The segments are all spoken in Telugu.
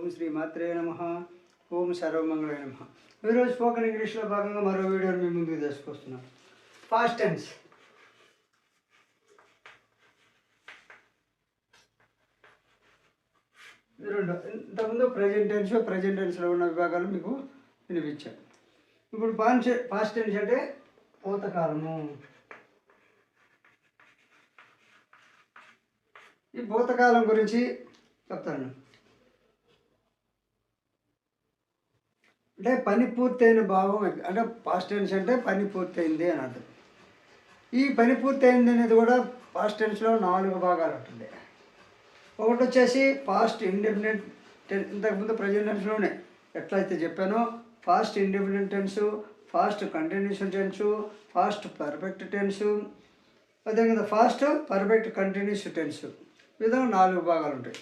ఓం శ్రీ మాత్రే నమః. ఓం సర్వమంగళాయ నమః. ఈరోజు స్పోకెన్ ఇంగ్లీష్లో భాగంగా మరో వీడియోని మీ ముందుకు తీసుకొస్తున్నాను. Past tense. ఇంతకుముందు ప్రజెంట్ టెన్స్లో ఉన్న విభాగాలు మీకు వినిపించాను. ఇప్పుడు పాస్ట్ టెన్స్ అంటే భూతకాలము. ఈ భూతకాలం గురించి చెప్తాను. అంటే పని పూర్తయిన భావం, అంటే పాస్ట్ టెన్స్ అంటే పని పూర్తయింది అని అర్థం. ఈ పని పూర్తయింది అనేది కూడా పాస్ట్ టెన్స్లో 4 భాగాలు ఉంటుంది. ఒకటి వచ్చేసి పాస్ట్ ఇండెఫినిట్ టెన్స్. ఇంతకుముందు ప్రజెంట్ టెన్స్లోనే ఎట్లయితే చెప్పానో fast indefinite tense, fast continuous tense, fast perfect tense, అదేవిధంగా ఫాస్ట్ పర్ఫెక్ట్ కంటిన్యూస్ టెన్సు. ఈ విధంగా 4 భాగాలు ఉంటాయి.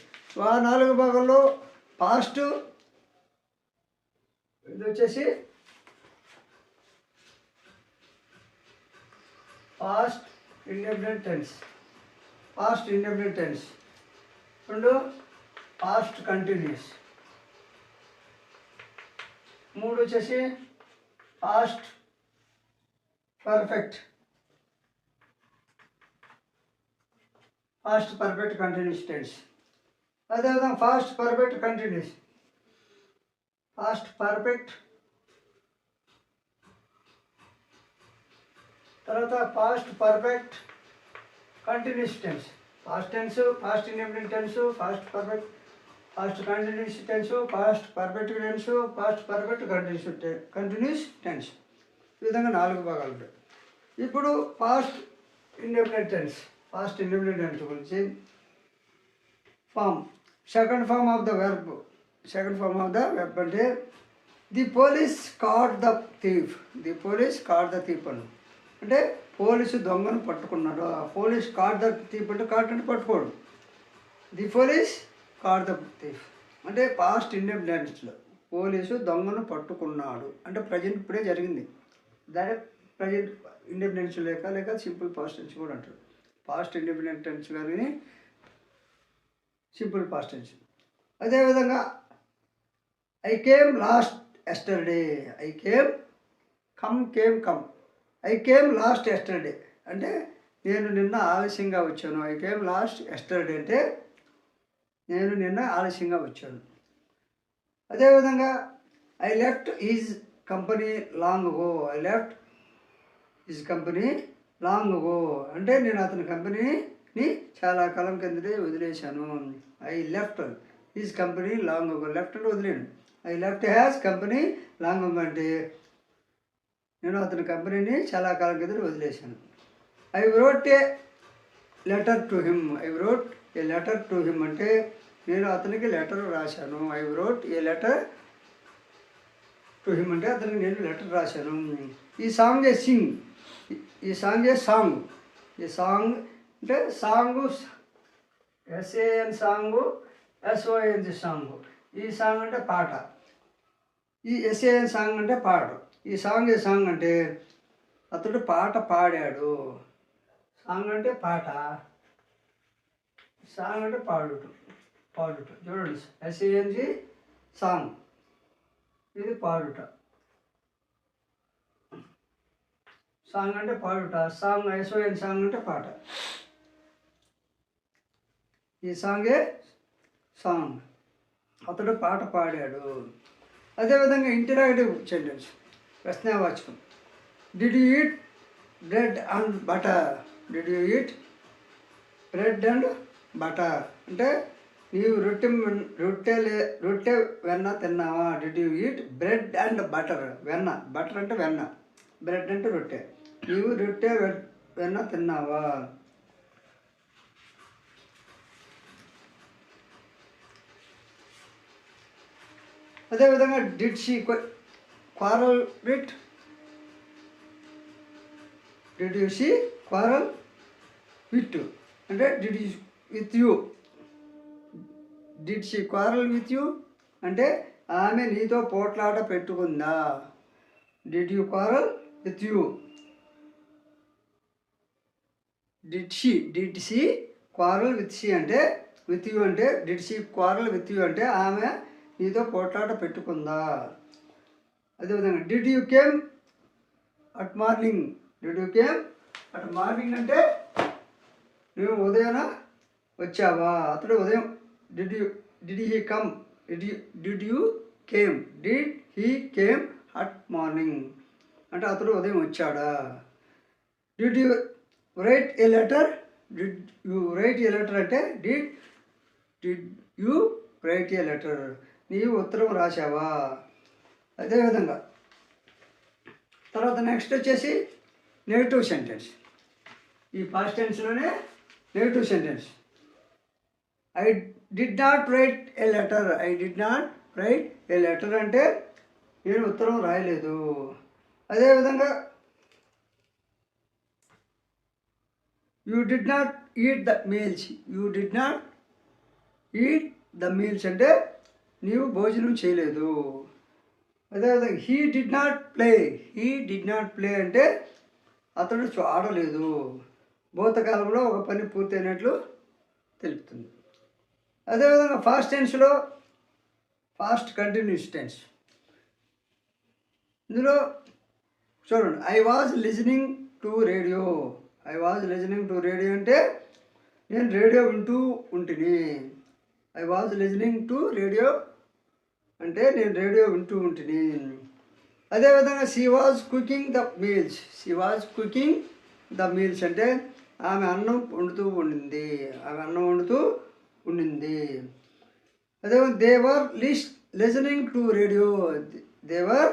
ఆ 4 భాగాల్లో పాస్ట్ ఇది వచ్చేసి past indefinite tense, past indefinite tense. రెండు పాస్ట్ కంటిన్యూస్. 3 వచ్చేసి past perfect, past perfect continuous tense. అదేవిధంగా past perfect continuous, past perfect, తర్వాత past perfect continuous tense. Past tense, past indefinite tense, past perfect, past continuous tense, past perfect tense, past perfect continuous tense. ఈ విధంగా 4 భాగాలు ఉంటాయి. ఇప్పుడు past indefinite tense, past indefinite tense గురించి second form of the verb. Second form of the verb అంటే the police caught the thief. The police caught the thief అను అంటే పోలీసు దొంగను పట్టుకున్నాడు. The police caught the thief అంటే కాట్ అంటే పట్టుకోడు. The police caught the thief అంటే పాస్ట్ ఇండెఫినిట్ టెన్స్లో పోలీసు దొంగను పట్టుకున్నాడు అంటే ప్రజెంట్ ఇప్పుడే జరిగింది. దాని ప్రజెంట్ ఇండెఫినిట్ లేక సింపుల్ పాస్ట్ టెన్స్ కూడా అంటారు. పాస్ట్ ఇండెఫినిట్ టెన్స్ కానీ సింపుల్ పాస్ట్ టెన్స్. అదేవిధంగా I came late yesterday. I came come. I came late yesterday అంటే నేను నిన్న ఆలస్యంగా వచ్చాను. ఐ కేమ్ లాస్ట్ ఎస్టర్డే అంటే నేను నిన్న ఆలస్యంగా వచ్చాను. అదేవిధంగా I left his company long ago. I left his company long ago అంటే నేను అతని కంపెనీని చాలా కాలం కిందటే వదిలేశాను. I left his company long ago. Left అంటే వదిలేను. I left his company long ago అంటే నేను అతని కంపెనీని చాలా కాలం కింద వదిలేశాను. I wrote a letter to him. I wrote a letter to him అంటే నేను అతనికి లెటర్ రాశాను. I wrote a letter to him అంటే అతనికి నేను లెటర్ రాశాను. ఈ సాంగ్ ఏ సింగ్. ఈ సాంగ్ ఏ సాంగ్. ఈ సాంగ్ అంటే సాంగు ఎస్ఏఎన్ సాంగు, ఎస్ఓఎన్జి సాంగు. ఈ సాంగ్ అంటే పాట. ఈ ఎస్ఏఎన్ సాంగ్ అంటే పాట. ఈ సాంగ్ ఏ సాంగ్ అంటే అతడు పాట పాడాడు. సాంగ్ అంటే పాట, సాంగ్ అంటే పాడుట. చూడండి, ఎస్ఏఎన్జి సాంగ్, ఇది పాడుట. సాంగ్ అంటే పాడుట, సాంగ్ ఎస్ఓఎన్ సాంగ్ అంటే పాట. ఈ సాంగే సాంగ్, అతడు పాట పాడాడు. అదేవిధంగా ఇంటరాక్టివ్ సెంటెన్స్, ప్రశ్నావాచకం. Did you eat bread and butter. Did you eat bread and butter అంటే నీవు రొట్టె వెన్న తిన్నావా. Did you eat bread and butter. వెన్న, బటర్ అంటే వెన్న, బ్రెడ్ అంటే రొట్టె. నీవు రొట్టె వెన్న తిన్నావా. అదేవిధంగా did she quarrel with. Did you she quarrel with అంటే did you with you. Did she quarrel with you అంటే ఆమె నీతో పోట్లాట పెట్టుకుందా. Did you quarrel with you. Did she quarrel with she అంటే విత్ యూ అంటే did she quarrel with you అంటే ఆమె నీతో పోట్లాట పెట్టుకుందా. అదేవిధంగా did you came at morning. Did you came at morning అంటే నువ్వు ఉదయాన వచ్చావా. అతడు ఉదయం did he come did you came did he came at morning అంటే అతడు ఉదయం వచ్చాడా. Did you write a letter. Did you write a letter అంటే did you write a letter నీవు ఉత్తరం రాశావా. అదేవిధంగా తర్వాత నెక్స్ట్ వచ్చేసి నెగటివ్ సెంటెన్స్. ఈ పాస్ట్ టెన్స్లోనే negative sentence. I did not write a letter. I did not write a letter అంటే నేను ఉత్తరం రాయలేదు. అదేవిధంగా you did not eat the meals. You did not eat the meals అంటే నీవు భోజనం చేయలేదు. అదేవిధంగా he did not play. He did not play అంటే అతడు ఆడలేదు. భూతకాలంలో ఒక పని పూర్తయినట్లు తెలుపుతుంది. అదేవిధంగా పాస్ట్ టెన్స్లో పాస్ట్ కంటిన్యూస్ టెన్స్. ఇందులో చూడండి, I was listening to radio. I was listening to radio అంటే నేను రేడియో వింటూ ఉంటిని. I was listening to radio అంటే నేను రేడియో వింటూ ఉంటిని. అదేవిధంగా she was cooking the meals. She was cooking the meals అంటే ఆమె అన్నం వండుతూ ఉండింది. ఆమె అన్నం వండుతూ ఉండింది. అదేవిధంగా they were listening to radio. They were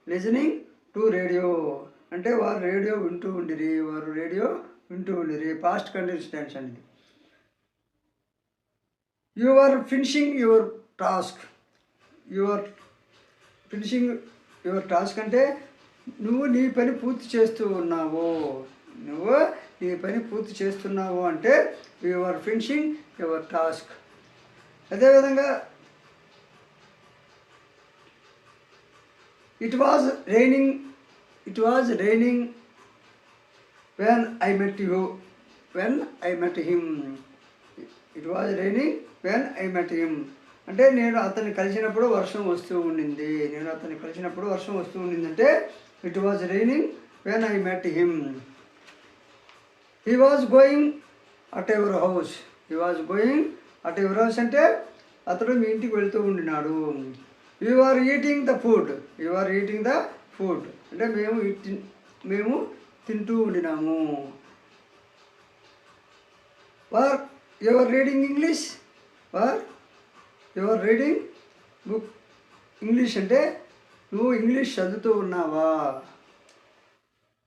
listening to radio అంటే వారు రేడియో వింటూ ఉండిరి. వారు రేడియో వింటూ ఉండిరి. పాస్ట్ కంటిన్యూస్ టెన్స్ అనేది. You are finishing your task. You are finishing your task అంటే నువ్వు నీ పని పూర్తి చేస్తూ ఉన్నావు. నువ్వు నీ పని పూర్తి చేస్తున్నావు అంటే you are finishing your task. అదేవిధంగా it was raining when I met him. It was raining when I met him అంటే నేను అతన్ని కలిసినప్పుడు వర్షం వస్తూ ఉండింది. నేను అతన్ని కలిసినప్పుడు వర్షం వస్తూ ఉండిందంటే it was raining when I met him. He was going at your house. He was going at your house అంటే అతడు మీ ఇంటికి వెళ్తూ ఉండినాడు. You are eating the food. You are eating the food అంటే మేము తింటూ ఉండినాము. Were you are reading English. Were you are reading book. English అంటే నువ్వు ఇంగ్లీష్ చదువుతూ ఉన్నావా.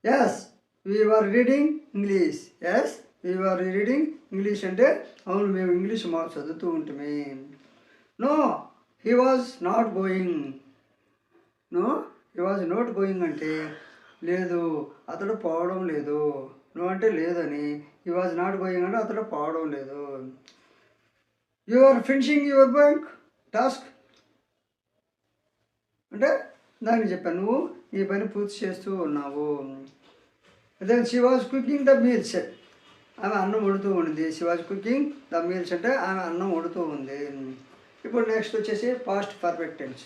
Yes we are reading English. Yes we are reading English అంటే అవును మేము ఇంగ్లీష్ చదువుతూ ఉంటామే. No he was not going. No he was not going అంటే లేదు అతడు పోవడం లేదు. నో అంటే లేదని. హీ వాజ్ నాట్ గోయింగ్ అంటే అతడు పోవడం లేదు. You are finishing your bank task అంటే దానికి చెప్పాను నువ్వు ఈ పని పూర్తి చేస్తూ ఉన్నావు. అదే she was cooking the meals ఆమె అన్నం వండుతూ ఉంది. She was cooking the meals అంటే ఆమె అన్నం వండుతూ ఉంది. ఇప్పుడు నెక్స్ట్ వచ్చేసి పాస్ట్ పర్ఫెక్ట్ టెన్స్.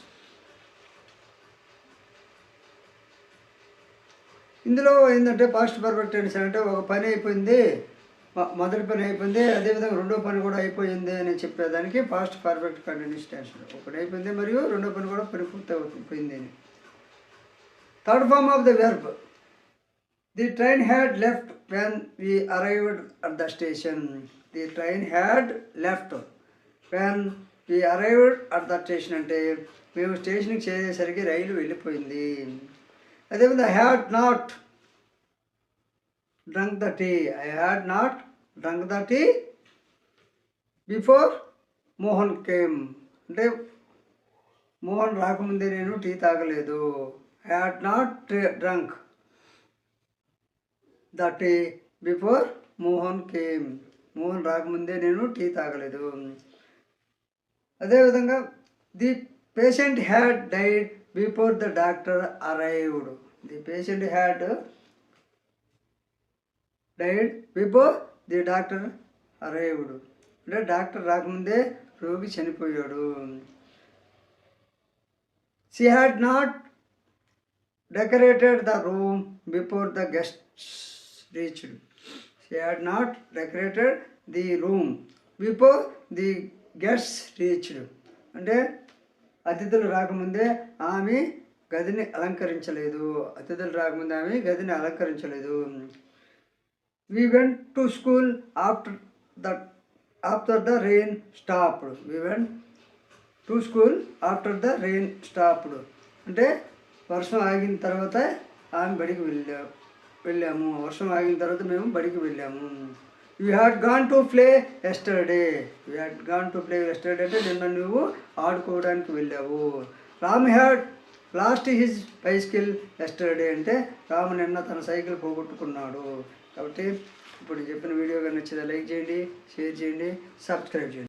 ఇందులో ఏంటంటే పాస్ట్ పర్ఫెక్ట్ టెన్స్ అంటే ఒక పని అయిపోయింది, మొదటి పని అయిపోయింది, అదేవిధంగా రెండో పని కూడా అయిపోయింది అని చెప్పేదానికి పాస్ట్ పర్ఫెక్ట్ కంటిన్యూస్ టెన్స్. ఒకటి అయిపోయింది మరియు రెండో పని కూడా పని పూర్తి అయిపోయింది అని. Third form of the verb. The train had left when we arrived at the station. The train had left when we arrived at the station అంటే మేము స్టేషన్కి చేరేసరికి రైలు వెళ్ళిపోయింది. అదేవిధంగా had not drunk the tea. I had not drunk the tea before Mohan came అంటే మోహన్ రాకముందే నేను టీ తాగలేదు. I had not drunk the tea before Mohan came. Mohan రాకముందే నేను టీ తాగలేదు. అదేవిధంగా the patient had died before the doctor arrived. The patient had died before the doctor arrived అంటే డాక్టర్ రాకముందే రోగి చనిపోయాడు. She had not decorated the room before the guests reached. She had not decorated the room before the guests reached. అంటే అతిథులు రాకముందే ఆమె గదిని అలంకరించలేదు. We went to school after the rain stopped. అంటే వర్షం ఆగిన తర్వాత ఆమె బడికి వెళ్ళాము. మేము బడికి వెళ్ళాము. We had gone to play yesterday. అంటే నిన్న నువ్వు ఆడుకోవడానికి వెళ్ళావు. Ram had last his bicycle yesterday. అంటే రాము నిన్న తన సైకిల్ పోగొట్టుకున్నాడు. కాబట్టి ఇప్పుడు చెప్పిన వీడియో కానీ నచ్చితే లైక్ చేయండి, షేర్ చేయండి, సబ్స్క్రైబ్ చేయండి.